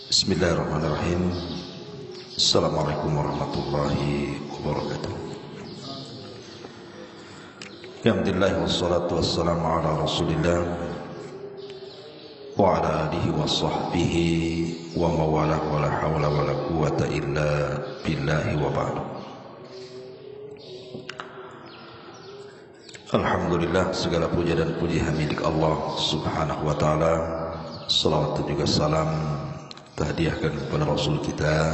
Bismillahirrahmanirrahim. Assalamualaikum warahmatullahi wabarakatuh. Alhamdulillah wassalatu wassalamu ala Rasulillah wa ala alihi wa sahbihi wa mawalah wa la hawla wa la quwata illa billahi wa ba'du. Alhamdulillah, segala puja dan puji milik Allah subhanahu wa ta'ala. Salawat dan juga salam terhadiahkan kepada Rasul kita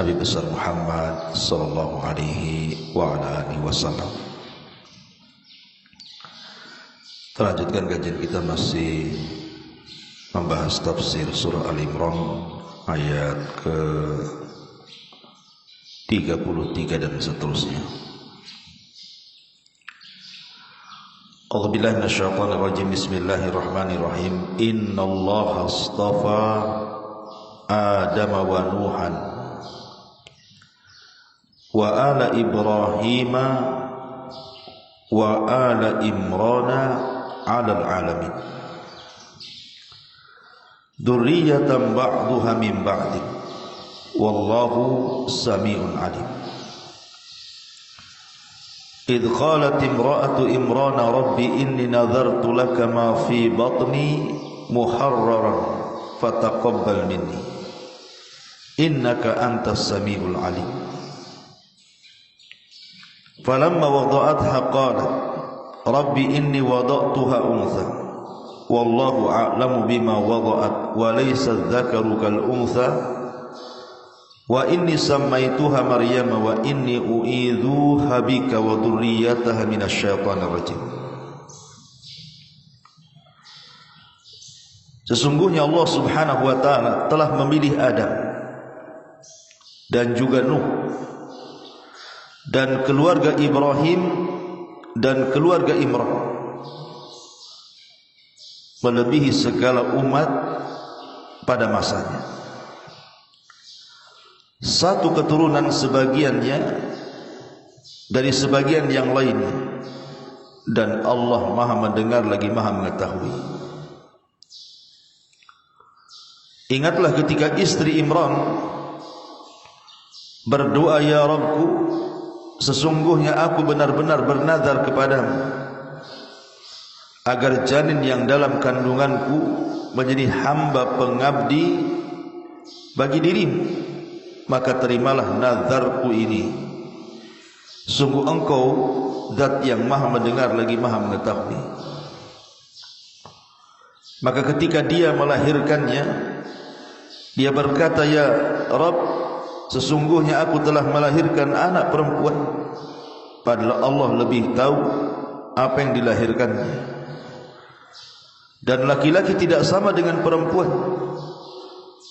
Nabi besar Muhammad sallallahu alaihi wa ala alihi wasallam. Terlanjutkan kajian kita masih membahas tafsir surah Al-Imran ayat ke 33 dan seterusnya. A'udzubillahi minasyaitonir rajim. Bismillahirrahmanirrahim. Innallaha astafa Adam wa Nuhan wa ala Ibrahim wa ala Imran 'alal 'alamin. Dzurriyyatan ba'duha min ba'din. Wallahu samii'un 'alim. إذ قالت امرأة إمران ربي إني نذرت لك ما في بطني محررا فتقبل مني إنك أنت السميع العليم. فلما وضعتها قالت ربي إني وضعتها أنثى والله أعلم بما وضعت وليس الذكر كالأنثى wa inni sammaituha Maryam wa inni u'idzuha bika wa dzurriyyataha minasyaitonir rajim. Sesungguhnya Allah Subhanahu wa taala telah memilih Adam dan juga Nuh dan keluarga Ibrahim dan keluarga Imran melebihi segala umat pada masanya. Satu keturunan sebagiannya dari sebagian yang lainnya, dan Allah Maha mendengar lagi Maha mengetahui. Ingatlah ketika istri Imran berdoa, ya Rabbku, sesungguhnya aku benar-benar bernazar kepadamu agar janin yang dalam kandunganku menjadi hamba pengabdi bagi dirimu, maka terimalah nazarku ini. Sungguh engkau zat yang maha mendengar lagi maha mengetahui. Maka ketika dia melahirkannya, dia berkata, ya Rabb, sesungguhnya aku telah melahirkan anak perempuan, padahal Allah lebih tahu apa yang dilahirkannya. Dan laki-laki tidak sama dengan perempuan.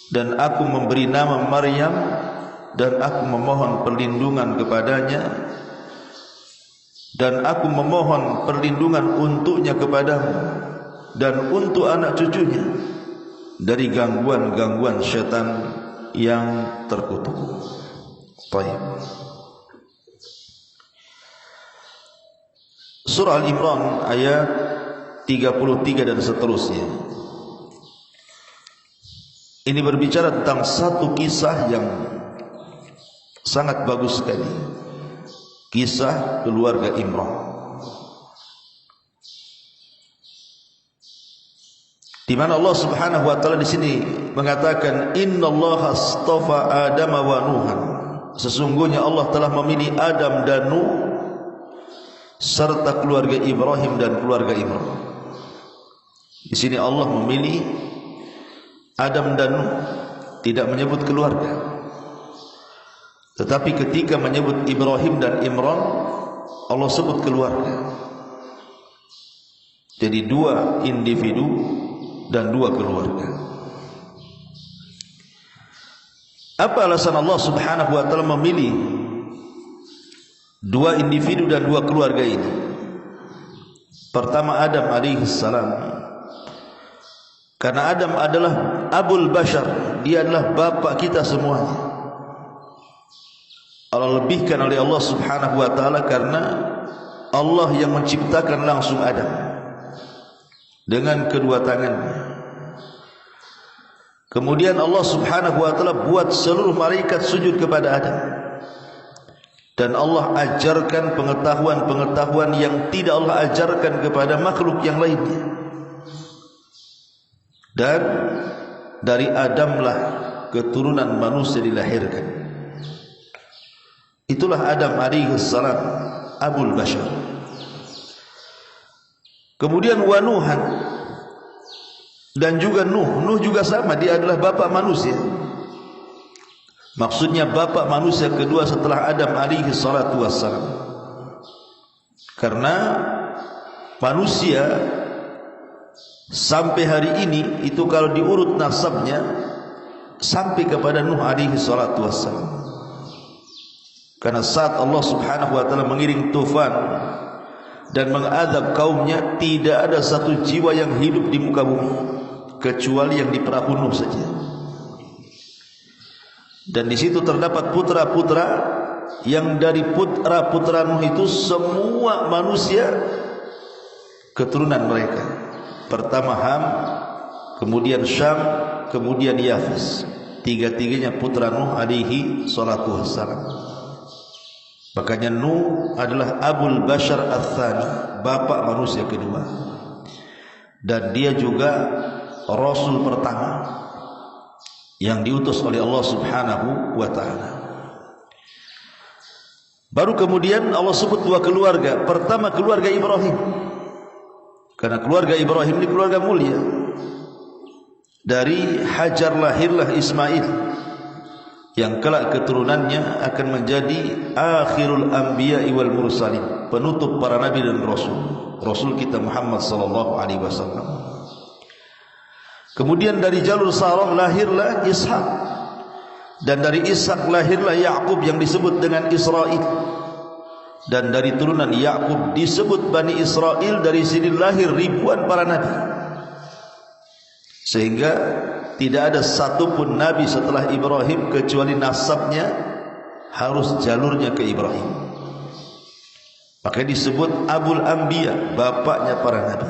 Dan aku memberi nama Maryam, dan aku memohon perlindungan kepadanya, dan aku memohon perlindungan untuknya kepadamu dan untuk anak cucunya dari gangguan-gangguan syaitan yang terkutuk. Baik. Surah Al-Imran ayat 33 dan seterusnya. Ini berbicara tentang satu kisah yang sangat bagus sekali. Kisah keluarga Imran. Di mana Allah Subhanahu wa taala di sini mengatakan innallaha astafa Adam wa Nuhan. Sesungguhnya Allah telah memilih Adam dan Nuh serta keluarga Ibrahim dan keluarga Imran. Di sini Allah memilih Adam dan Nuh, tidak menyebut keluarga. Tetapi ketika menyebut Ibrahim dan Imran, Allah sebut keluarga. Jadi dua individu dan dua keluarga. Apa alasan Allah Subhanahu wa taala memilih dua individu dan dua keluarga ini? Pertama, Adam alaihi salam. Karena Adam adalah Abul Bashar, dia adalah bapak kita semuanya. Allah lebihkan oleh Allah Subhanahu wa taala karena Allah yang menciptakan langsung Adam dengan kedua tangannya. Kemudian Allah Subhanahu wa taala buat seluruh malaikat sujud kepada Adam. Dan Allah ajarkan pengetahuan-pengetahuan yang tidak Allah ajarkan kepada makhluk yang lainnya. Dan dari Adamlah keturunan manusia dilahirkan. Itulah Adam alaihi salam, Abul Bashar. Kemudian wa Nuhan, dan juga Nuh juga sama, dia adalah bapa manusia. Maksudnya bapa manusia kedua setelah Adam alaihi salatu wassalam. Karena manusia sampai hari ini itu kalau diurut nasabnya sampai kepada Nuh alaihi salatu wassalam. Karena saat Allah Subhanahu wa taala mengiring tufan dan mengadab kaumnya, tidak ada satu jiwa yang hidup di muka bumi kecuali yang di perahu Nuh saja. Dan di situ terdapat putra-putra yang dari putra-putra Nuh itu semua manusia keturunan mereka. Pertama Ham, kemudian Syam, kemudian Yafis. Tiga-tiganya putra Nuh alaihi salatu wassalam. Makanya Nuh adalah Abul Bashar Ats-Tsani, bapak manusia kedua. Dan dia juga Rasul pertama yang diutus oleh Allah Subhanahu wa ta'ala. Baru kemudian Allah sebut dua keluarga. Pertama keluarga Ibrahim, karena keluarga Ibrahim ini keluarga mulia. Dari Hajar lahirlah Ismail, yang kelak keturunannya akan menjadi akhirul anbiya'i wal mursalin, penutup para nabi dan rasul kita Muhammad sallallahu alaihi wasallam. Kemudian dari jalur Sarah lahirlah Ishak, dan dari Ishak lahirlah Ya'qub yang disebut dengan Israel. Dan dari turunan Ya'qub disebut Bani Israel. Dari sini lahir ribuan para nabi, sehingga tidak ada satupun nabi setelah Ibrahim kecuali nasabnya harus jalurnya ke Ibrahim. Makanya disebut Abul Anbiya, bapaknya para nabi.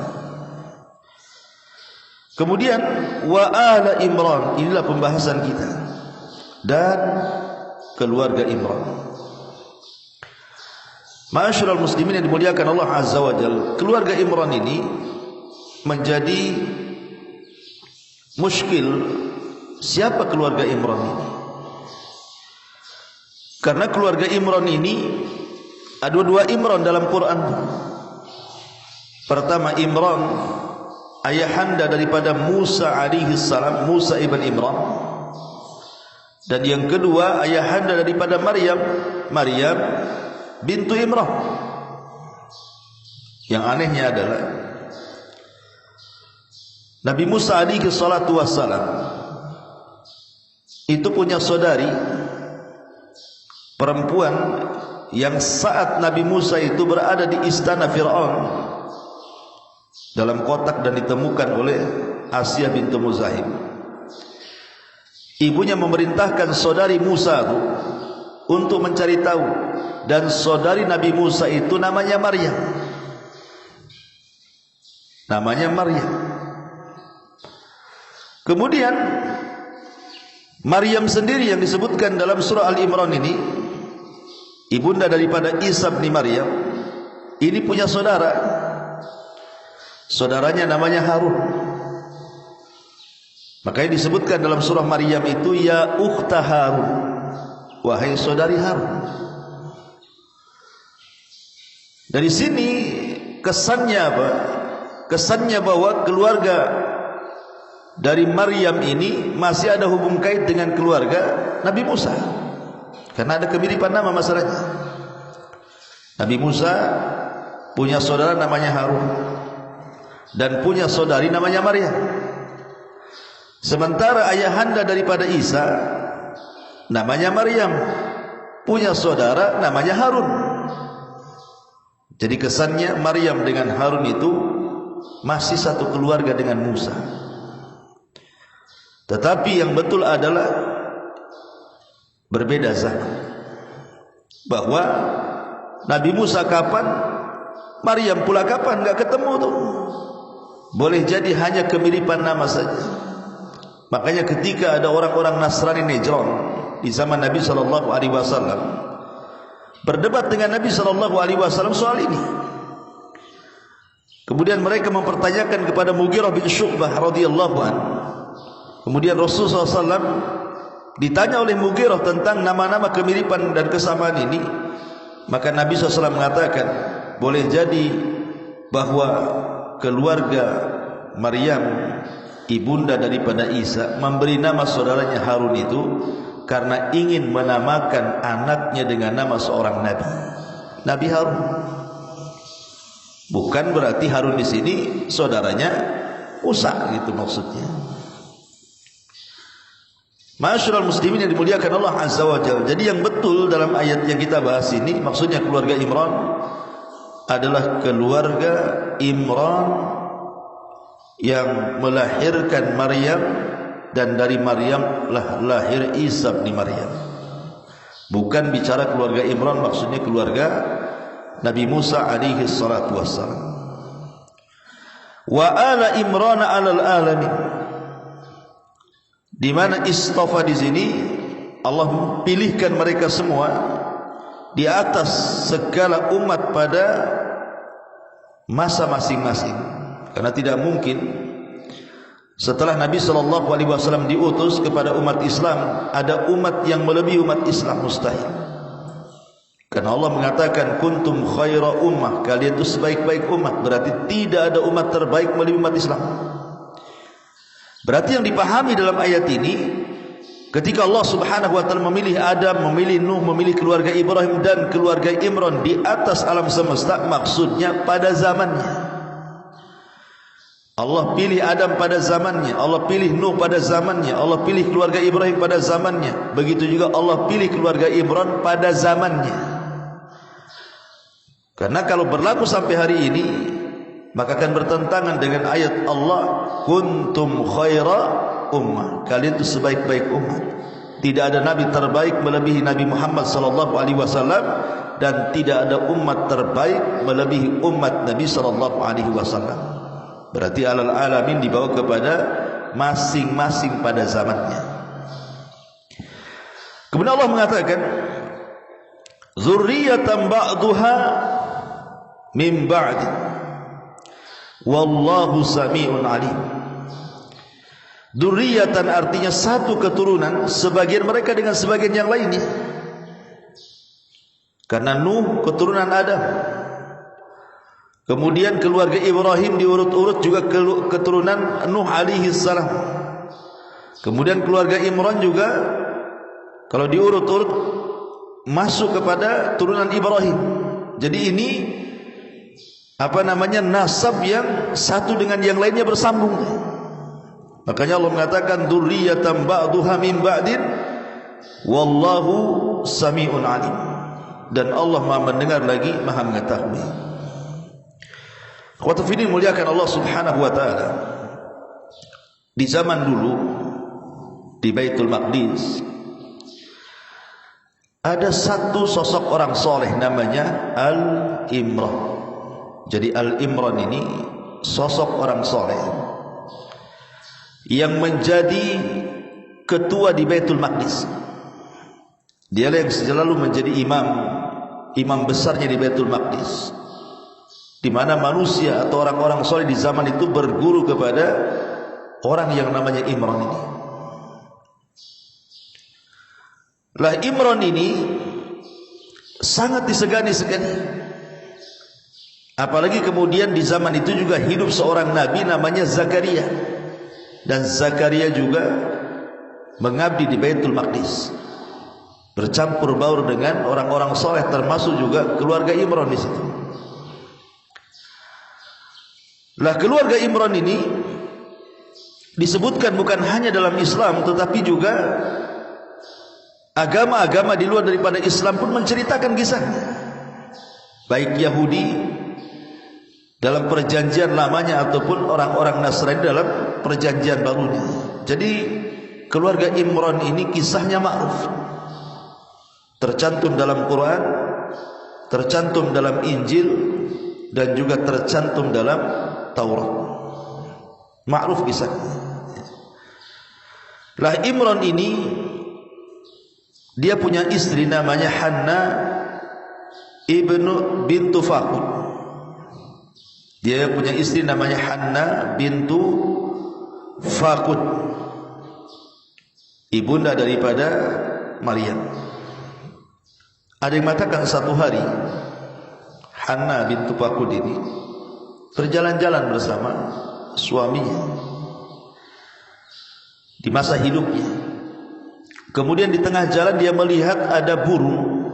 Kemudian wa ala Imran, inilah pembahasan kita, dan keluarga Imran. Ma'asyiral muslimin yang dimuliakan Allah Azza wa Jalla, keluarga Imran ini menjadi muskil. Siapa keluarga Imran ini? Karena keluarga Imran ini ada dua Imran dalam Quran. Pertama Imran, ayahanda daripada Musa alaihi salam, Musa ibn Imran. Dan yang kedua ayahanda daripada Maryam, Maryam bintu Imran. Yang anehnya adalah Nabi Musa alaihi salatu wassalam itu punya saudari perempuan yang saat Nabi Musa itu berada di istana Fir'aun dalam kotak dan ditemukan oleh Asia bintu Muzahim. Ibunya memerintahkan saudari Musa itu untuk mencari tahu, dan saudari Nabi Musa itu namanya Maryam. Namanya Maryam. Kemudian Maryam sendiri yang disebutkan dalam surah Al-Imran ini, ibunda daripada Isa bin Maryam, ini punya saudara. Saudaranya namanya Harun. Makanya disebutkan dalam surah Maryam itu, ya ukhta Harun, wahai saudari Harun. Dari sini kesannya apa? Kesannya bahwa keluarga dari Maryam ini masih ada hubung kait dengan keluarga Nabi Musa, karena ada kemiripan nama masalahnya. Nabi Musa punya saudara namanya Harun dan punya saudari namanya Maryam. Sementara ayahanda daripada Isa namanya Maryam, punya saudara namanya Harun. Jadi kesannya Maryam dengan Harun itu masih satu keluarga dengan Musa. Tetapi yang betul adalah berbeda zaman. Bahwa Nabi Musa kapan, Maryam pula kapan, enggak ketemu tuh. Boleh jadi hanya kemiripan nama saja. Makanya ketika ada orang-orang Nasrani Najran di zaman Nabi sallallahu alaihi wasallam berdebat dengan Nabi sallallahu alaihi wasallam soal ini, kemudian mereka mempertanyakan kepada Mughirah bin Syu'bah radhiyallahu anhu. Kemudian Rasulullah SAW ditanya oleh Mughirah tentang nama-nama kemiripan dan kesamaan ini, maka Nabi SAW mengatakan, boleh jadi bahwa keluarga Maryam, ibunda daripada Isa, memberi nama saudaranya Harun itu karena ingin menamakan anaknya dengan nama seorang nabi, Nabi Harun. Bukan berarti Harun di sini saudaranya Musa, gitu maksudnya. Ma'asyiral muslimin yang dimuliakan Allah Azza wa Jalla. Jadi yang betul dalam ayat yang kita bahas ini, maksudnya keluarga Imran adalah keluarga Imran yang melahirkan Maryam, dan dari Maryam lah lahir Isa bin Maryam. Bukan bicara keluarga Imran, maksudnya keluarga Nabi Musa alaihi salatu wassalam. Wa ala Imran alal alamin, di mana istafa di sini Allah pilihkan mereka semua di atas segala umat pada masa masing-masing. Karena tidak mungkin setelah Nabi sallallahu alaihi wasallam diutus kepada umat Islam ada umat yang melebihi umat Islam, mustahil. Karena Allah mengatakan kuntum khaira ummah, kalian itu sebaik-baik umat, berarti tidak ada umat terbaik melebihi umat Islam. Berarti yang dipahami dalam ayat ini, ketika Allah Subhanahu wa taala memilih Adam, memilih Nuh, memilih keluarga Ibrahim dan keluarga Imran di atas alam semesta, maksudnya pada zamannya. Allah pilih Adam pada zamannya, Allah pilih Nuh pada zamannya, Allah pilih keluarga Ibrahim pada zamannya. Begitu juga Allah pilih keluarga Imran pada zamannya. Karena kalau berlaku sampai hari ini, maka akan bertentangan dengan ayat Allah, kuntum khaira ummah, kalian itu sebaik-baik umat. Tidak ada nabi terbaik melebihi Nabi Muhammad sallallahu alaihi wasallam, dan tidak ada umat terbaik melebihi umat Nabi sallallahu alaihi wasallam. Berarti alal alamin dibawa kepada masing-masing pada zamannya. Kemudian Allah mengatakan zurriyatan ba'duha min ba'd wallahu sami'un alim. Dzurriyyatan artinya satu keturunan, sebagian mereka dengan sebagian yang lainnya. Karena Nuh keturunan Adam, kemudian keluarga Ibrahim diurut-urut juga keturunan Nuh alaihi salam. Kemudian keluarga Imran juga kalau diurut-urut masuk kepada turunan Ibrahim. Jadi ini nasab yang satu dengan yang lainnya bersambung. Makanya Allah mengatakan dzurriyyatan ba'duha min ba'din wallahu sami'un alim, dan Allah Maha mendengar lagi Maha mengetahui. Khawatifidin muliakan Allah Subhanahu wa taala. Di zaman dulu di Baitul Maqdis ada satu sosok orang soleh namanya Al-Imran. Jadi Al-Imran ini sosok orang soleh yang menjadi ketua di Baitul Maqdis. Dialah yang selalu menjadi imam besarnya di Baitul Maqdis, di mana manusia atau orang-orang soleh di zaman itu berguru kepada orang yang namanya Imran ini. Lah Imran ini sangat disegani. Apalagi kemudian di zaman itu juga hidup seorang nabi namanya Zakaria, dan Zakaria juga mengabdi di Baitul Maqdis, bercampur baur dengan orang-orang soleh, termasuk juga keluarga Imran di situ. Lah keluarga Imran ini disebutkan bukan hanya dalam Islam, tetapi juga agama-agama di luar daripada Islam pun menceritakan kisahnya. Baik Yahudi dalam perjanjian lamanya ataupun orang-orang Nasrani dalam perjanjian barunya. Jadi keluarga Imran ini kisahnya ma'ruf, tercantum dalam Quran, tercantum dalam Injil, dan juga tercantum dalam Taurat. Ma'ruf kisahnya. Lah Imran ini dia punya istri namanya Hanna ibnu bintu Faqud. Dia punya istri namanya Hanna bintu Faqud, ibunda daripada Maryam. Ada yang mengatakan satu hari Hanna bintu Faqud ini berjalan-jalan bersama suaminya di masa hidupnya. Kemudian di tengah jalan dia melihat ada burung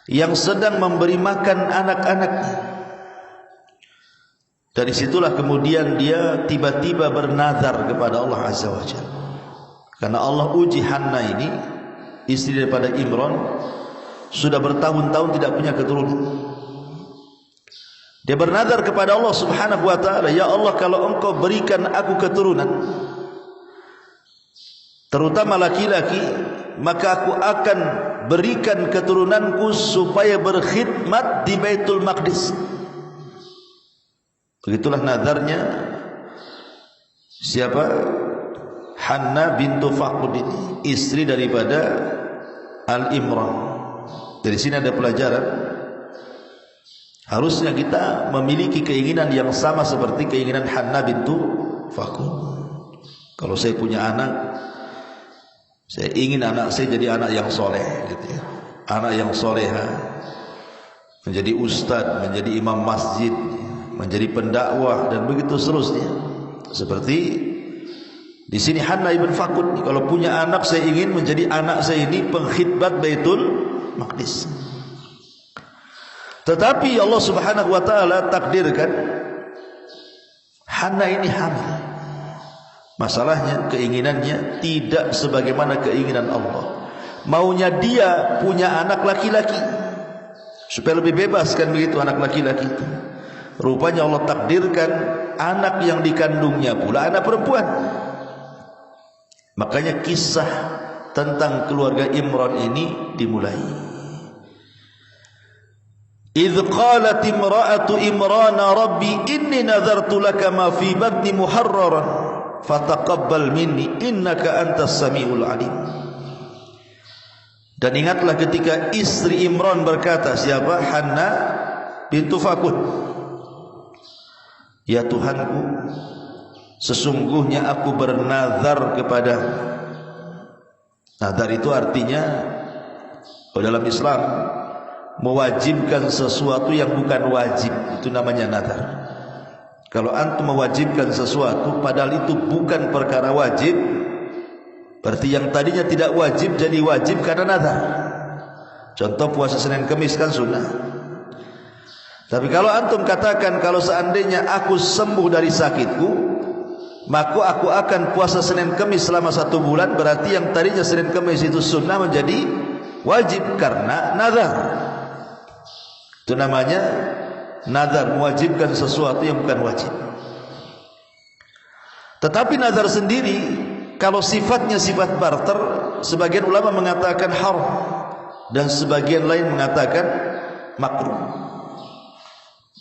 yang sedang memberi makan anak-anaknya. Dari situlah kemudian dia tiba-tiba bernazar kepada Allah Azza wa Jalla. Karena Allah uji Hanna ini, istri daripada Imran, sudah bertahun-tahun tidak punya keturunan. Dia bernazar kepada Allah Subhanahu wa taala, ya Allah, kalau Engkau berikan aku keturunan, terutama laki-laki, maka aku akan berikan keturunanku supaya berkhidmat di Baitul Maqdis. Begitulah nazarnya siapa? Hanna bintu Faqud ini, istri daripada Al-Imran. Dari sini ada pelajaran, harusnya kita memiliki keinginan yang sama seperti keinginan Hanna bintu Faqud. Kalau saya punya anak, saya ingin anak saya jadi anak yang soleh, gitu ya. Anak yang soleha, menjadi ustadz, menjadi imam masjid, menjadi pendakwah, dan begitu seterusnya. Seperti di sini Hanna ibn Faqud, kalau punya anak, saya ingin menjadi anak saya ini pengkhidmat Baitul Maqdis. Tetapi Allah Subhanahu wa taala takdirkan Hanna ini hamil. Masalahnya keinginannya tidak sebagaimana keinginan Allah. Maunya dia punya anak laki-laki supaya lebih bebas, kan begitu, anak laki-laki itu. Rupanya Allah takdirkan anak yang dikandungnya pula anak perempuan. Makanya kisah tentang keluarga Imran ini dimulai. Idz qalat imra'atu Imran rabbi inni nazartu laka ma fi batni muharraran fataqabbal minni innaka antas samiul alim. Dan ingatlah ketika istri Imran berkata, siapa? Hanna bintu Faqud, ya Tuhanku, sesungguhnya aku bernazar kepada. Nazar itu artinya dalam Islam mewajibkan sesuatu yang bukan wajib, itu namanya nazar. Kalau antum mewajibkan sesuatu padahal itu bukan perkara wajib, berarti yang tadinya tidak wajib jadi wajib karena nazar. Contoh puasa Senin Kamis kan sunnah. Tapi kalau antum katakan, kalau seandainya aku sembuh dari sakitku, maka aku akan puasa Senin Kamis selama 1 bulan, berarti yang tadinya Senin Kamis itu sunnah menjadi wajib karena nazar. Itu namanya nazar, mewajibkan sesuatu yang bukan wajib. Tetapi nazar sendiri kalau sifatnya sifat barter, sebagian ulama mengatakan haram dan sebagian lain mengatakan makruh.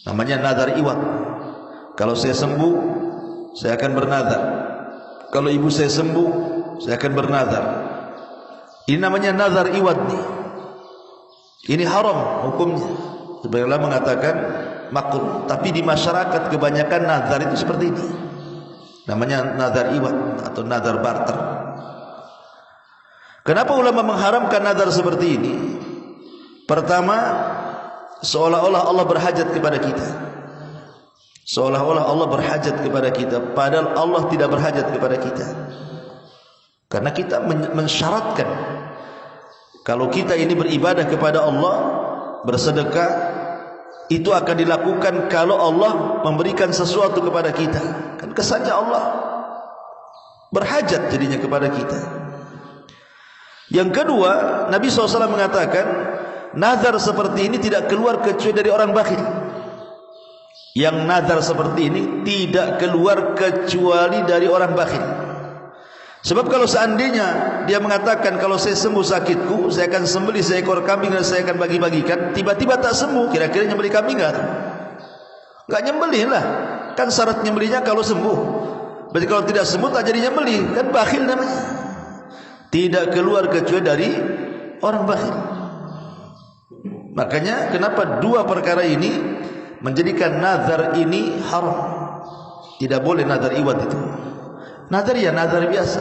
Namanya nazar iwad. Kalau saya sembuh, saya akan bernazar. Kalau ibu saya sembuh, saya akan bernazar. Ini namanya nazar iwad nih. Ini haram hukumnya. Sebagian ulama mengatakan makruh, tapi di masyarakat kebanyakan nazar itu seperti ini. Namanya nazar iwad atau nazar barter. Kenapa ulama mengharamkan nazar seperti ini? Pertama, seolah-olah Allah berhajat kepada kita. Seolah-olah Allah berhajat kepada kita, padahal Allah tidak berhajat kepada kita. Karena kita mensyaratkan kalau kita ini beribadah kepada Allah, bersedekah, itu akan dilakukan kalau Allah memberikan sesuatu kepada kita. Kan kesannya Allah berhajat jadinya kepada kita. Yang kedua, Nabi SAW mengatakan nazar seperti ini tidak keluar kecuali dari orang bakhil. Yang nazar seperti ini tidak keluar kecuali dari orang bakhil. Sebab kalau seandainya dia mengatakan, kalau saya sembuh sakitku, saya akan sembelih seekor kambing dan saya akan bagi-bagikan, tiba-tiba tak sembuh, kira-kira nyembelih kambing enggak? Enggak nyembelih lah. Kan syarat nyembelihnya kalau sembuh. Berarti kalau tidak semut tak jadi nyembelih, kan bakhil namanya. Tidak keluar kecuali dari orang bakhil. Makanya kenapa dua perkara ini menjadikan nazar ini haram. Tidak boleh nazar iwat itu. Nazar ya nazar biasa.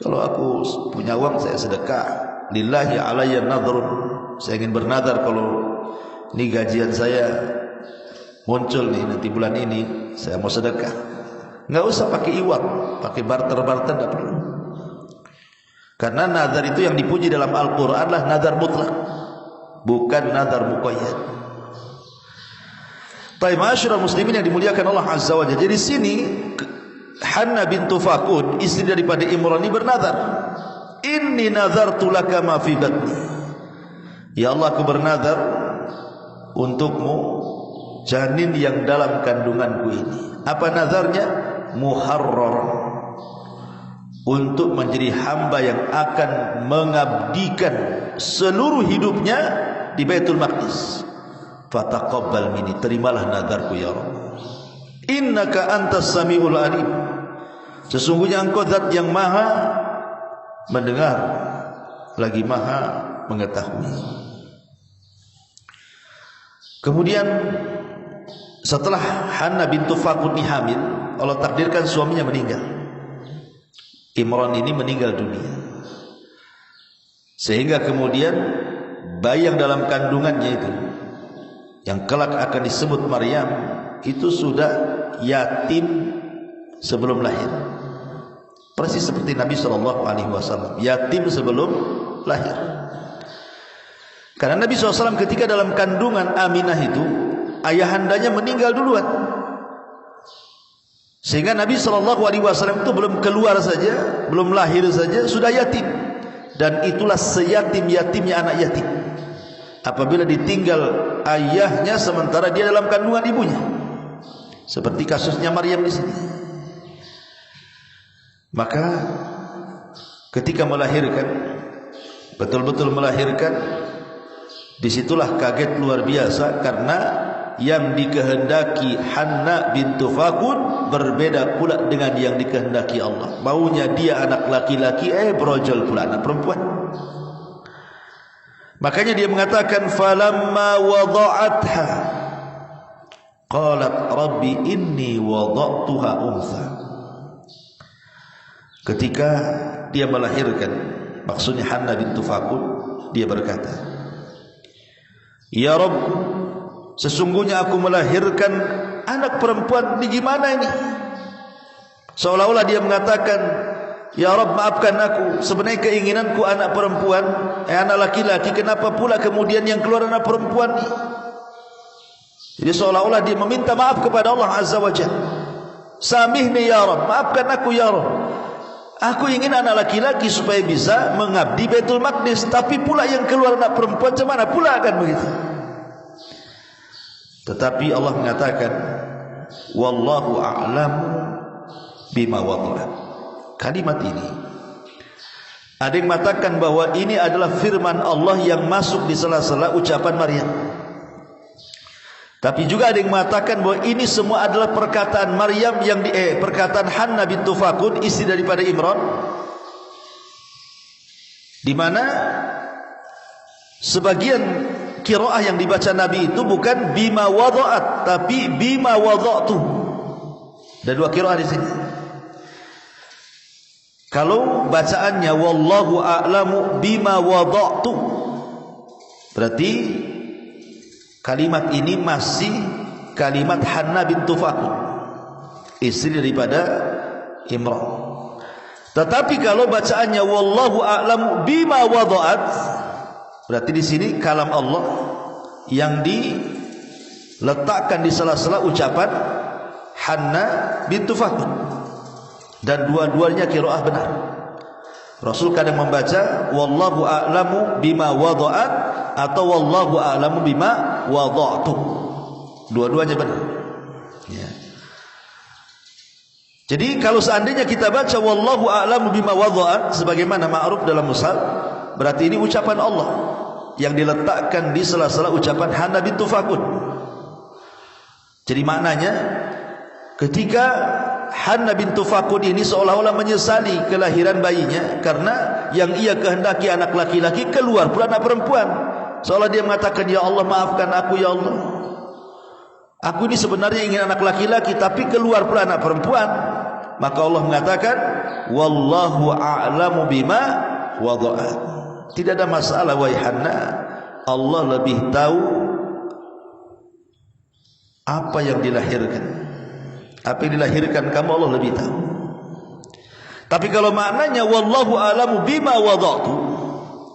Kalau aku punya uang saya sedekah, lillahi alayya nadhrun. Saya ingin bernazar kalau ini gajian saya muncul nih nanti bulan ini, saya mau sedekah. Enggak usah pakai iwat, pakai barter-barter enggak perlu. Karena nazar itu yang dipuji dalam Al-Qur'an adalah nazar mutlak, bukan nazar muqayyad. Baik, masyarakat muslimin yang dimuliakan Allah Azza wa Jalla. Jadi sini Hanna bintu Fakun, istri daripada Imran ini bernazar, inni nazartu laka ma fi batni. Ya Allah, aku bernazar untukmu janin yang dalam kandunganku ini. Apa nazarnya? Muharrar, untuk menjadi hamba yang akan mengabdikan seluruh hidupnya di Baitul Maqdis. Fataqabbal minni, terimalah nazarku ya Rabb. Innaka antas samiul alim, sesungguhnya engkau zat yang maha mendengar lagi maha mengetahui. Kemudian setelah Hanna bintu Fakun ini hamil, Allah takdirkan suaminya meninggal. Imran ini meninggal dunia, sehingga kemudian bayi yang dalam kandungannya itu, yang kelak akan disebut Maryam, itu sudah yatim sebelum lahir. Persis seperti Nabi SAW, yatim sebelum lahir. Karena Nabi SAW ketika dalam kandungan Aminah itu, ayahandanya meninggal duluan, sehingga Nabi SAW itu belum keluar saja, belum lahir saja sudah yatim. Dan itulah seyatim-yatimnya anak yatim, apabila ditinggal ayahnya sementara dia dalam kandungan ibunya, seperti kasusnya Maryam di sini. Maka ketika melahirkan, betul-betul melahirkan, disitulah kaget luar biasa, karena yang dikehendaki Hanna bintu Fakun berbeda pula dengan yang dikehendaki Allah. Maunya dia anak laki-laki, brojol pula anak perempuan. Makanya dia mengatakan, falamma wada'atha qalat rabbi inni wada'tuha untha. Ketika dia melahirkan, maksudnya Hanna bintu Fakun, dia berkata, ya Rabb, sesungguhnya aku melahirkan anak perempuan. Ini gimana ini? Seolah-olah dia mengatakan, ya Rabb, maafkan aku, sebenarnya keinginanku anak perempuan, anak laki-laki, kenapa pula kemudian yang keluar anak perempuan ini? Jadi seolah-olah dia meminta maaf kepada Allah Azza wa Jalla. Samihni ya Rabb, maafkan aku ya Rabb, aku ingin anak laki-laki supaya bisa mengabdi Baitul Maqdis, tapi pula yang keluar anak perempuan, macam mana pula akan begitu? Tetapi Allah mengatakan, wallahu a'lam bima wada'at. Kalimat ini ada yang mengatakan bahwa ini adalah firman Allah yang masuk di sela-sela ucapan Maryam. Tapi juga ada yang mengatakan bahwa ini semua adalah perkataan Maryam yang perkataan Hanna bintu Fakun, istri daripada Imran, di mana sebagian qiraah yang dibaca Nabi itu bukan bima wada'at, tapi bima wada'tu. Ada dua qiraah di sini. Kalau bacaannya wallahu a'lamu bima wada'tu, berarti kalimat ini masih kalimat Hanna bintu Fakun, istri daripada Imran. Tetapi kalau bacaannya wallahu a'lamu bima wada'at, berarti di sini kalam Allah yang diletakkan di sela-sela ucapan Hanna bintu Fakun. Dan dua-duanya qiraah benar. Rasul kadang membaca wallahu a'lamu bima wada'at atau wallahu a'lamu bima wada'tu. Dua-duanya benar. Ya. Jadi kalau seandainya kita baca wallahu a'lamu bima wada'at sebagaimana ma'ruf dalam mushaf, berarti ini ucapan Allah yang diletakkan di sela-sela ucapan Hanna bintu Fakun. Jadi maknanya ketika Hanna bintu Faqud ini seolah-olah menyesali kelahiran bayinya, karena yang ia kehendaki anak laki-laki, keluar pula anak perempuan. Seolah dia mengatakan, ya Allah maafkan aku ya Allah, aku ini sebenarnya ingin anak laki-laki tapi keluar pula anak perempuan. Maka Allah mengatakan, wallahu a'lamu bima wada'at. Tidak ada masalah wahai Hanna, Allah lebih tahu apa yang dilahirkan. Apa yang dilahirkan kamu Allah lebih tahu. Tapi kalau maknanya wallahu a'lamu bima wada'tu,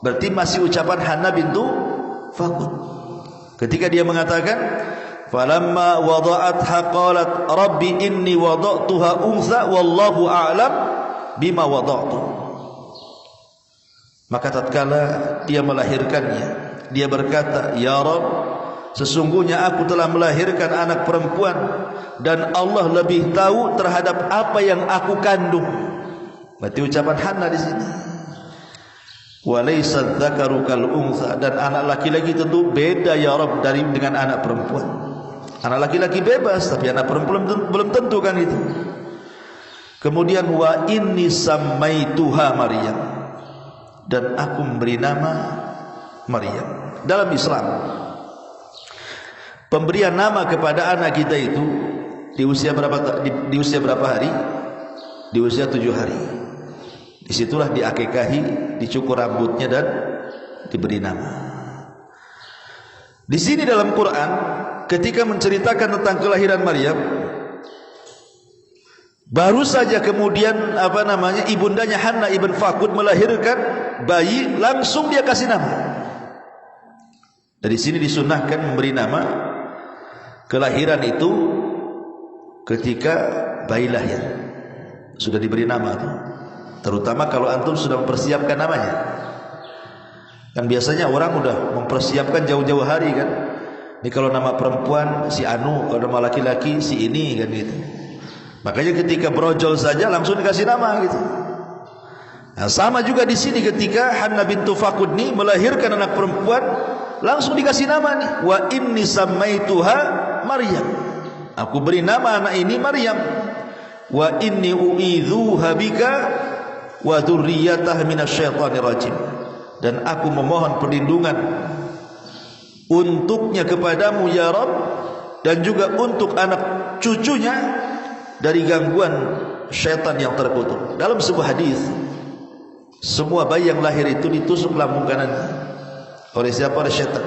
berarti masih ucapan Hanna bintu Faqud. Ketika dia mengatakan, falamma wada'atha qalat rabbi inni wada'tuha untha wallahu a'lam bima wada'tu. Maka tatkala dia melahirkannya, dia berkata, ya Rabb, sesungguhnya aku telah melahirkan anak perempuan dan Allah lebih tahu terhadap apa yang aku kandung. Berarti ucapan Hanna di sini. Walaysa dzakaru kal untha, dan anak laki-laki tentu beda ya Rabb dengan anak perempuan. Anak laki-laki bebas, tapi anak perempuan belum tentu kan itu. Kemudian wa inni sammaituha Maryam, dan aku memberi nama Maryam. Dalam Islam, pemberian nama kepada anak kita itu di usia berapa hari? Di usia 7 hari. Disitulah diakekahi, dicukur rambutnya dan diberi nama. Di sini dalam Quran, ketika menceritakan tentang kelahiran Maryam, baru saja kemudian ibundanya Hanna ibn Faqud melahirkan bayi, langsung dia kasih nama. Dari sini disunahkan memberi nama kelahiran itu ketika bayi lahir sudah diberi nama itu. Terutama kalau antum sudah mempersiapkan namanya. Kan biasanya orang udah mempersiapkan jauh-jauh hari kan. Ini kalau nama perempuan si Anu, kalau nama laki-laki si ini kan gitu. Makanya ketika brojol saja langsung dikasih nama gitu. Nah, sama juga di sini ketika Hanna bintu Faqud ini melahirkan anak perempuan, langsung dikasih nama nih, wa inni sammaituha Maryam. Aku beri nama anak ini Maryam. Wa inni u'idzuha bika wa dzurriyyataha minasyaitonir rajim. Dan aku memohon perlindungan untuknya kepadamu ya Rabb, dan juga untuk anak cucunya dari gangguan syaitan yang terkutuk. Dalam sebuah hadis, semua bayi yang lahir itu ditusuk lambung kanannya. Oleh siapa? Oleh syaitan.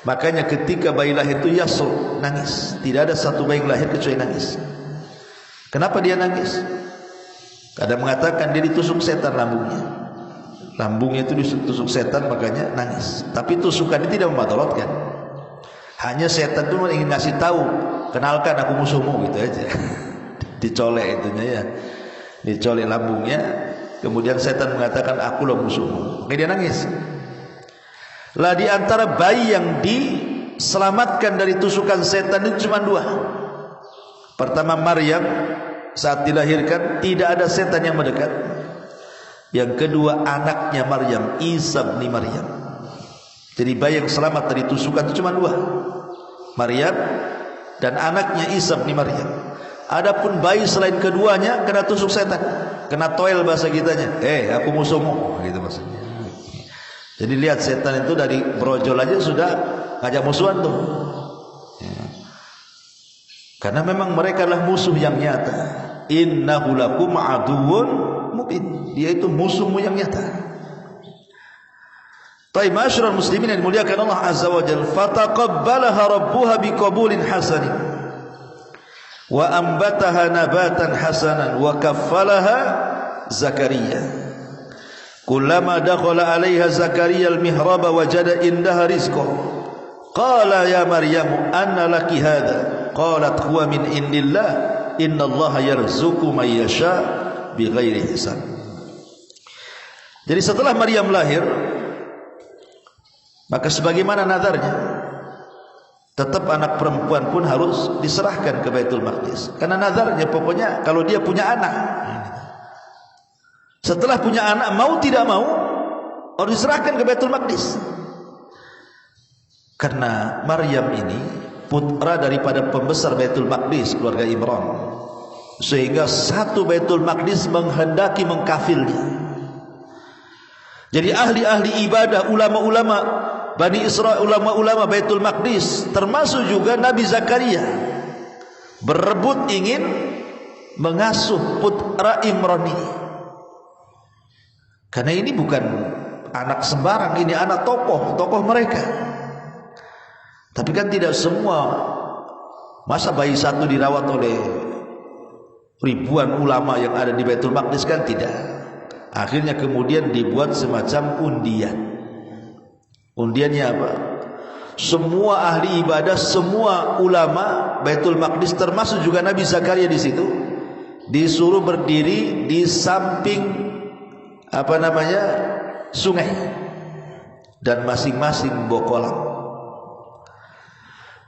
Makanya ketika bayi lahir itu yasruk, nangis. Tidak ada satu bayi yang lahir kecuali nangis. Kenapa dia nangis? Kadang mengatakan dia ditusuk setan lambungnya. Lambungnya itu ditusuk setan, makanya nangis. Tapi tusukan ini tidak memadaratkan. Hanya setan itu ingin ngasih tahu, kenalkan aku musuhmu gitu aja. Dicolek itunya ya. Dicolek lambungnya. Kemudian setan mengatakan aku lah musuhmu. Makanya dia nangis. Lah di antara bayi yang diselamatkan dari tusukan setan itu cuma 2. Pertama Maryam, saat dilahirkan tidak ada setan yang mendekat. Yang kedua anaknya Maryam, Isa bin Maryam. Jadi bayi yang selamat dari tusukan itu cuma 2. Maryam dan anaknya Isa bin Maryam. Adapun bayi selain keduanya kena tusuk setan, kena toel bahasa kitanya. Aku musuhmu gitu maksudnya. Jadi lihat setan itu dari brojol aja sudah ngajak musuhan tuh. Karena memang mereka adalah musuh yang nyata. Innahu lakum aduwwun mubin. Dia itu musuhmu yang nyata. Taib masyarul muslimin yang dimuliakan Allah Azza wa Jalla, fataqabbalaha rabbuha biqabulin hasanin wa ambataha nabatan hasanan wa kaffalaha Zakaria. Kullama dakhala 'alaiha Zakaria al-mihraba wajada indaha rizqan. Qala ya Maryam anna laki hadha? Qalat huwa min indillah innallaha yarzuqu may yasha bighairi hisab. Jadi setelah Maryam lahir, maka sebagaimana nazarnya, tetap anak perempuan pun harus diserahkan ke Baitul Maqdis. Karena nazarnya pokoknya kalau dia punya anak, setelah punya anak mau tidak mau harus diserahkan ke Baitul Maqdis. Karena Maryam ini putra daripada pembesar Baitul Maqdis, keluarga Imran. sehingga satu Baitul Maqdis menghendaki mengkafirnya. Jadi ahli-ahli ibadah, ulama-ulama Bani Israel, ulama-ulama Baitul Maqdis, termasuk juga Nabi Zakaria, berebut ingin mengasuh putra Imran ini. Karena ini bukan anak sembarang, ini anak tokoh mereka. Tapi kan tidak semua, masa bayi satu dirawat oleh ribuan ulama yang ada di Baitul Maqdis, kan tidak. Akhirnya kemudian dibuat semacam undian. Undiannya apa? Semua ahli ibadah, semua ulama Baitul Maqdis, termasuk juga Nabi Zakaria di situ, disuruh berdiri di samping sungai, dan masing-masing bawa kolam.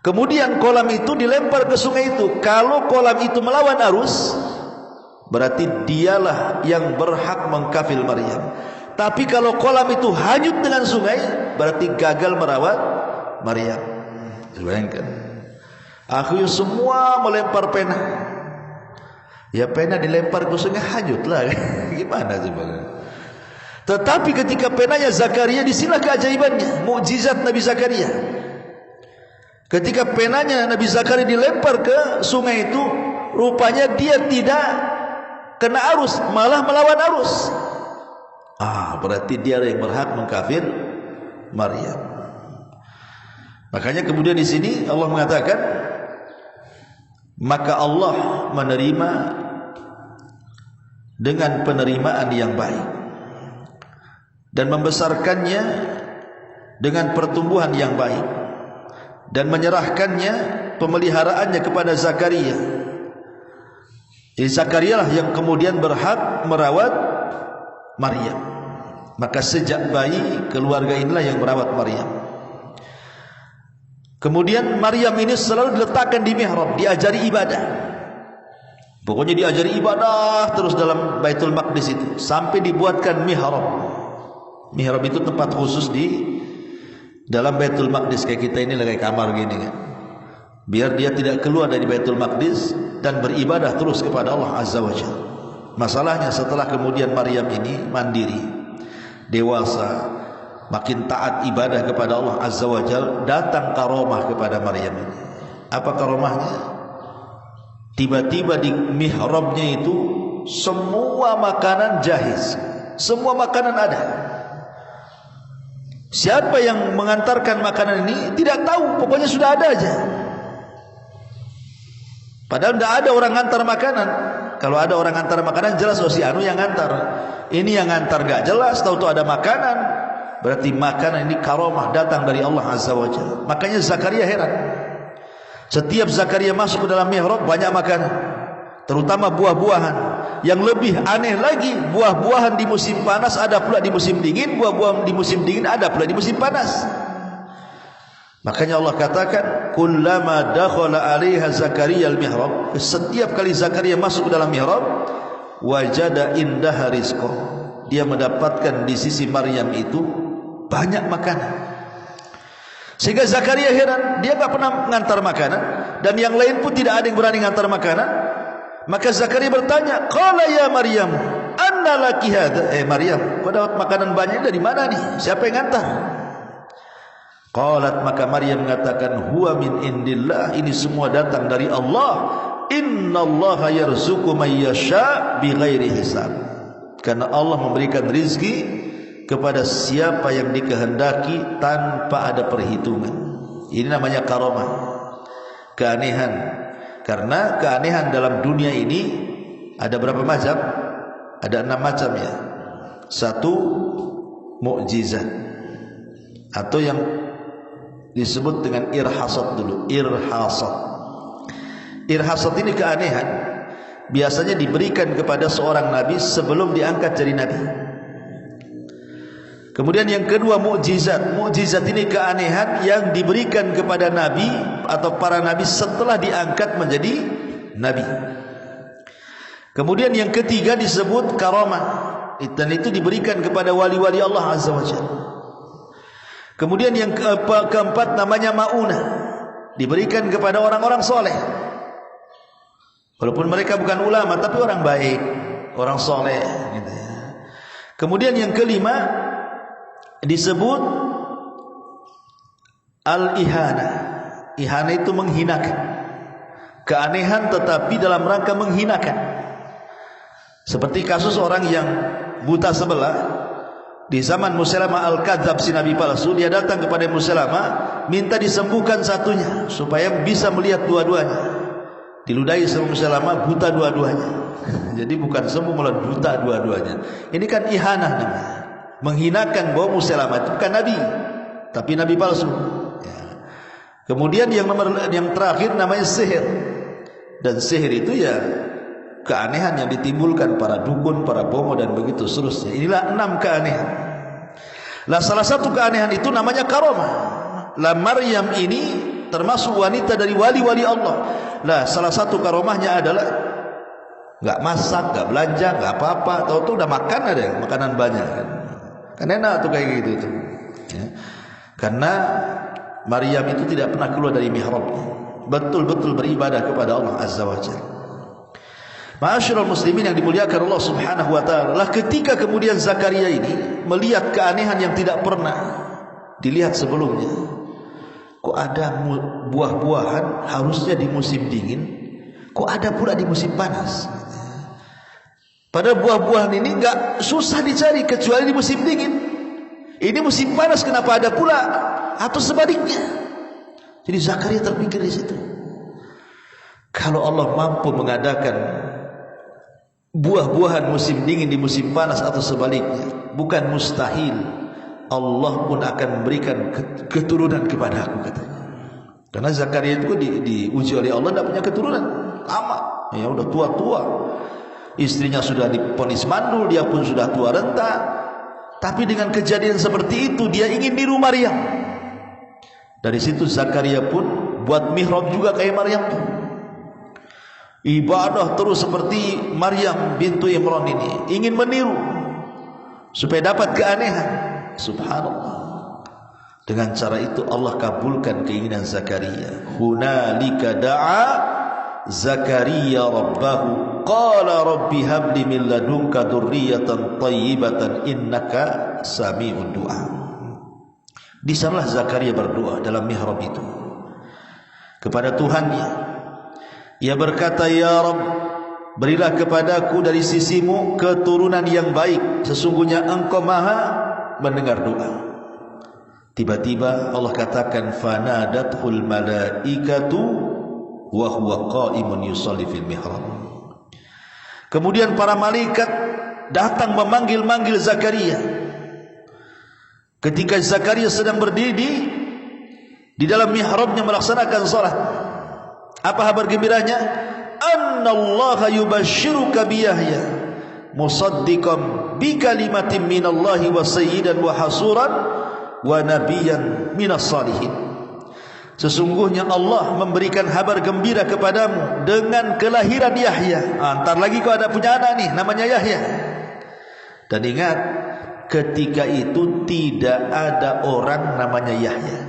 Kemudian kolam itu dilempar ke sungai itu. Kalau kolam itu melawan arus, berarti dialah yang berhak mengkafir Maryam. Tapi kalau kolam itu hanyut dengan sungai, berarti gagal merawat Maryam. Bayangkan, akhirnya semua melempar pena. Ya pena dilempar ke sungai, hanyutlah. Gimana coba? Tetapi ketika penanya Zakaria, disinilah keajaibannya, mukjizat Nabi Zakaria. Ketika penanya Nabi Zakaria dilempar ke sungai itu, rupanya dia tidak kena arus, malah melawan arus. Berarti dia yang berhak mengkafir Maryam. Makanya kemudian di sini Allah mengatakan, maka Allah menerima dengan penerimaan yang baik dan membesarkannya dengan pertumbuhan yang baik, dan menyerahkannya pemeliharaannya kepada Zakaria. Jadi Zakaria lah yang kemudian berhak merawat Maryam. Maka sejak bayi, keluarga inilah yang merawat Maryam. Kemudian Maryam ini selalu diletakkan di mihrab, diajari ibadah. Pokoknya diajari ibadah terus dalam Baitul Maqdis itu, sampai dibuatkan mihrab. Mihrab itu tempat khusus di dalam Baitul Maqdis, kayak kita ini kayak kamar gini kan. Biar dia tidak keluar dari Baitul Maqdis dan beribadah terus kepada Allah Azza wa Jalla. Masalahnya setelah kemudian Maryam ini mandiri, dewasa, makin taat ibadah kepada Allah Azza wa Jalla, datang karomah kepada Maryam ini. Apa karomahnya? Tiba-tiba di mihrabnya itu semua makanan jahiz, semua makanan ada. Siapa yang mengantarkan makanan ini tidak tahu, pokoknya sudah ada aja. Padahal tidak ada orang ngantar makanan. Kalau ada orang ngantar makanan, jelas si anu yang ngantar. Ini yang ngantar gak jelas, tahu-tahu ada makanan. Berarti makanan ini karomah, datang dari Allah Azza wa Jalla. Makanya Zakaria heran. Setiap Zakaria masuk ke dalam mihrab, banyak makanan, terutama buah-buahan. Yang lebih aneh lagi, buah-buahan di musim panas ada pula di musim dingin, buah-buahan di musim dingin ada pula di musim panas. Makanya Allah katakan, kullama dakhala 'alaiha Zakaria al-mihrab, setiap kali Zakaria masuk ke dalam mihrab, wajada indaha rizqa, dia mendapatkan di sisi Maryam itu banyak makanan. Sehingga Zakaria heran, dia tak pernah mengantar makanan, dan yang lain pun tidak ada yang berani mengantar makanan. Maka Zakaria bertanya, qala ya Maryam, anna laki hadha? Maryam, kau dapat makanan banyak dari mana nih? Siapa yang ngantar? Qalat, maka Maryam mengatakan, huwa min indillah, ini semua datang dari Allah. Innallaha yarzuqu man yasha bighairi hisab. Karena Allah memberikan rizki kepada siapa yang dikehendaki tanpa ada perhitungan. Ini namanya karomah, keanehan. Karena keanehan dalam dunia ini ada berapa macam? Ada 6 macam ya. 1, mukjizat, atau yang disebut dengan irhasat dulu. Irhasat ini keanehan, biasanya diberikan kepada seorang nabi sebelum diangkat jadi nabi. Kemudian yang kedua, mukjizat. Mukjizat ini keanehan yang diberikan kepada nabi atau para nabi setelah diangkat menjadi nabi. Kemudian yang ketiga disebut karamah, dan itu diberikan kepada wali-wali Allah Azza wa Jalla. Kemudian yang keempat namanya maunah, diberikan kepada orang-orang soleh. Walaupun mereka bukan ulama, tapi orang baik, orang soleh gitu ya. Kemudian yang kelima disebut al-ihana. Ihana itu menghinakan, keanehan tetapi dalam rangka menghinakan. Seperti kasus orang yang buta sebelah di zaman Musailamah al-Kadzab, si nabi palsu. Dia datang kepada Musailamah minta disembuhkan satunya supaya bisa melihat dua-duanya. Diludahi sama Musailamah, buta dua-duanya. Jadi bukan sembuh, malah buta dua-duanya. Ini kan ihanah namanya, menghinakan bahwa Musailamah itu bukan nabi, tapi nabi palsu ya. Kemudian yang terakhir namanya sihir. Dan sihir itu ya keanehan yang ditimbulkan para dukun, para bomo dan begitu seterusnya. Inilah 6 keanehan. Lah salah satu keanehan itu namanya karomah. Lah Maryam ini termasuk wanita dari wali-wali Allah. Lah salah satu karomahnya adalah enggak masak, enggak belanja, enggak apa-apa, tahu-tahu udah makan, ada makanan banyak kan enak tuh kayak gitu tuh ya. Karena Maryam itu tidak pernah keluar dari mihrabnya, betul-betul beribadah kepada Allah Azza wa Jalla. Ma'asyiral muslimin yang dimuliakan Allah Subhanahu wa taala, lah ketika kemudian Zakaria ini melihat keanehan yang tidak pernah dilihat sebelumnya. Kok ada buah-buahan harusnya di musim dingin, kok ada pula di musim panas? Pada buah-buahan ini enggak susah dicari kecuali di musim dingin. Ini musim panas kenapa ada pula? Atau sebaliknya. Jadi Zakaria terpikir di situ. Kalau Allah mampu mengadakan buah-buahan musim dingin di musim panas atau sebaliknya, bukan mustahil Allah pun akan memberikan keturunan kepada aku, katanya. Karena Zakaria itu diuji oleh Allah, tidak punya keturunan lama, ya udah tua-tua, istrinya sudah diponis mandul, dia pun sudah tua renta. Tapi dengan kejadian seperti itu dia ingin niru Maryam. Dari situ Zakaria pun buat mihrab juga kayak Maryam tuh, ibadah terus seperti Maryam bintu Imran ini, ingin meniru supaya dapat keanehan. Subhanallah. Dengan cara itu Allah kabulkan keinginan Zakaria. Hunalika da'a Zakaria rabbahu qala rabbi habli min ladunka dzurriyyatan thayyibatan innaka sami'ud du'a. Di sanalah Zakaria berdoa dalam mihrab itu kepada Tuhannya. Ia berkata, ya Rabb, berilah kepadaku dari sisimu keturunan yang baik, sesungguhnya Engkau Maha mendengar doa. Tiba-tiba Allah katakan, fanadathul malaikatu wa huwa qa'imun yusalli fil mihrab. Kemudian para malaikat datang memanggil-manggil Zakaria ketika Zakaria sedang berdiri di dalam mihrabnya melaksanakan salat. Apa kabar gembiranya? Annallaha yubashshiruka bi Yahya musaddiqan bi kalimatin minallahi wa sayyidan wa hasuran wa nabiyyan minas salihin. Sesungguhnya Allah memberikan kabar gembira kepadamu dengan kelahiran Yahya. Antar lagi kau ada punya anak nih namanya Yahya. Dan ingat, ketika itu tidak ada orang namanya Yahya.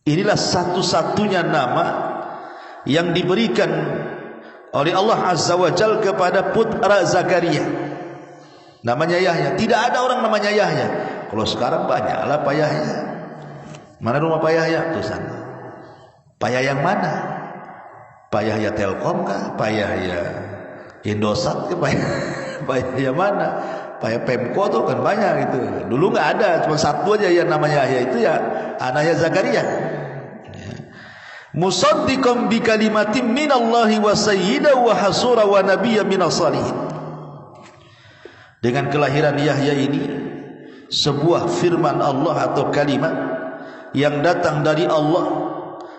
Inilah satu-satunya nama yang diberikan oleh Allah Azza wa Jalla kepada putra Zakaria, namanya Yahya. Tidak ada orang namanya Yahya. Kalau sekarang banyaklah Pak Yahya. Mana rumah Pak Yahya? Tuh sana. Pak Yahya yang mana? Pak Yahya Telkom kah? Pak Yahya Indosat kah? Pak Yahya mana? Pak Yahya Pemko tuh kan banyak gitu. Dulu nggak ada, cuma satu aja yang namanya Yahya, itu ya anaknya Zakaria. Musaddiqan bi kalimatin minallahi wa sayyidan wa hasura wa nabiyyan minas salihin. Dengan kelahiran Yahya ini, sebuah firman Allah atau kalimat yang datang dari Allah,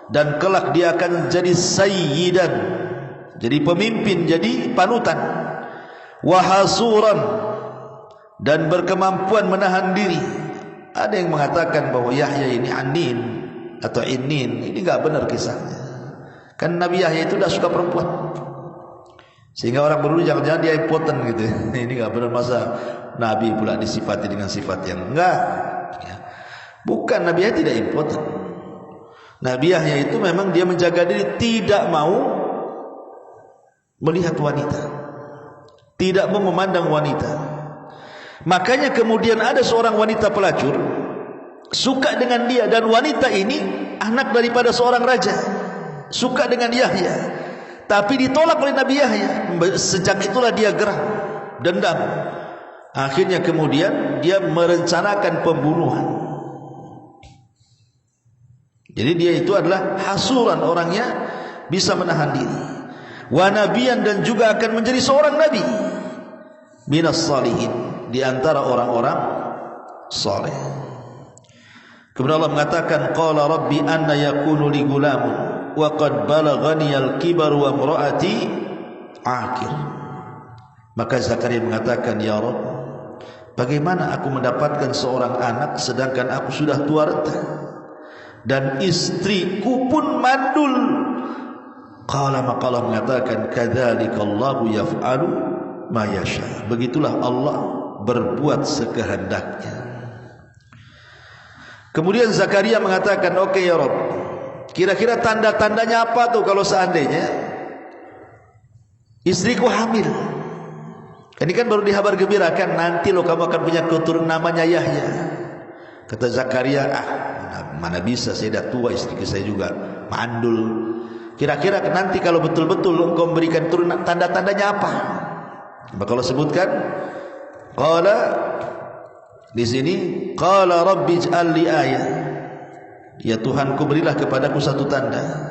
dan kelak dia akan jadi sayyidan, jadi pemimpin, jadi panutan, wa hasuran, dan berkemampuan menahan diri. Ada yang mengatakan bahwa Yahya ini anin atau inin. Ini enggak benar kisahnya. Kan Nabi Yahya itu sudah suka perempuan, sehingga orang berdua jangan-jangan dia impoten gitu. Ini enggak benar, masa Nabi pula disifati dengan sifat yang enggak ya. Bukan, Nabi Yahya tidak impoten. Nabi Yahya itu memang dia menjaga diri, tidak mau melihat wanita, tidak mau memandang wanita. Makanya kemudian ada seorang wanita pelacur suka dengan dia, dan wanita ini anak daripada seorang raja, suka dengan Yahya, tapi ditolak oleh Nabi Yahya. Sejak itulah dia gerah, dendam. Akhirnya kemudian dia merencanakan pembunuhan. Jadi dia itu adalah hasuran, orangnya bisa menahan diri. Wa nabiyan, dan juga akan menjadi seorang nabi. Minas salihin, di antara orang-orang saleh. Kemudian Allah mengatakan, qala rabbi anna yakunu li gulamun wa qad balaghani al-kibar wa imraati aqir. Maka Zakaria mengatakan, ya Rabb, bagaimana aku mendapatkan seorang anak sedangkan aku sudah tua renta dan istriku pun mandul? Qala, maka Allah mengatakan, kadzalikallahu yaf'alu ma yasha. Begitulah Allah berbuat sekehendaknya. Kemudian Zakaria mengatakan, oke ya Rabb, kira-kira tanda-tandanya apa tuh kalau seandainya istriku hamil? Ini kan baru dihabar gembirakan, nanti lo kamu akan punya keturunan namanya Yahya. Kata Zakaria, mana bisa, saya dah tua, istri saya juga mandul. Kira-kira nanti kalau betul-betul engkau memberikan turunan, tanda-tandanya apa? Maka Allah sebutkan, qala, di sini, qala rabbi ij'al li ayah, ya Tuhanku, berilah kepadaku satu tanda.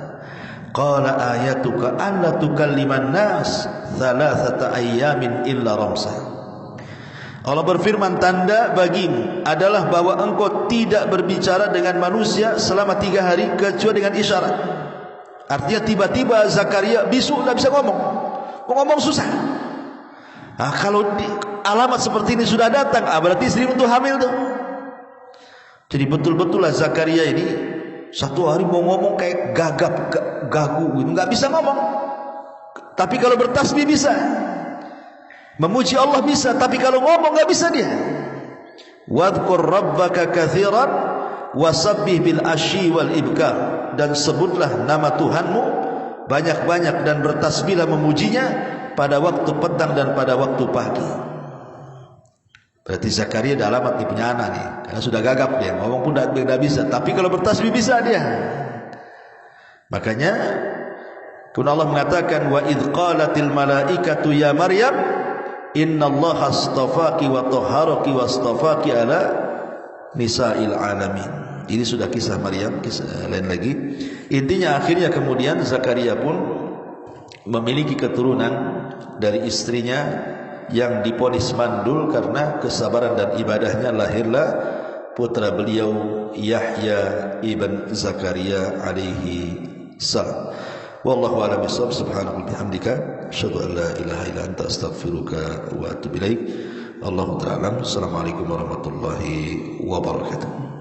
Qala ayatuka alla tukalliman nas thalathata ayyamin illa ramsa. Allah berfirman, tanda bagimu adalah bahwa engkau tidak berbicara dengan manusia selama 3 hari kecuali dengan isyarat. Artinya tiba-tiba Zakaria bisu, tidak bisa ngomong, mau ngomong susah. Nah, kalau alamat seperti ini sudah datang, berarti istri itu hamil tuh. Jadi betul-betullah Zakaria ini satu hari mau ngomong kayak gagap, gagu, nggak bisa ngomong. Tapi kalau bertasbih bisa, memuji Allah bisa, tapi kalau ngomong nggak bisa dia. Wadhkur rabbaka katsiran wasabbih bil asyi wal ibkar, dan sebutlah nama Tuhanmu banyak-banyak dan bertasbihlah memujinya pada waktu petang dan pada waktu pagi. Berarti Zakaria ada alamat nih, punya anak nih, karena sudah gagap dia, ngomong pun tidak bisa, tapi kalau bertasbih bisa dia. Makanya kemudian Allah mengatakan, wa idh qalatil malaikatu ya Maryam innallaha astafaki wa tahharaki wa astafaki ala nisa'il alamin. Ini sudah kisah Maryam, kisah lain lagi. Intinya akhirnya kemudian Zakaria pun memiliki keturunan dari istrinya yang diponis mandul karena kesabaran dan ibadahnya. Lahirlah putra beliau Yahya ibn Zakaria alaihi salam. Wallahu a'lam bishawab. Subhanaka bihamdika asyhadu an la ilaha illa anta astaghfiruka wa atubu ilaik. Allahu ta'ala. Assalamualaikum warahmatullahi wabarakatuh.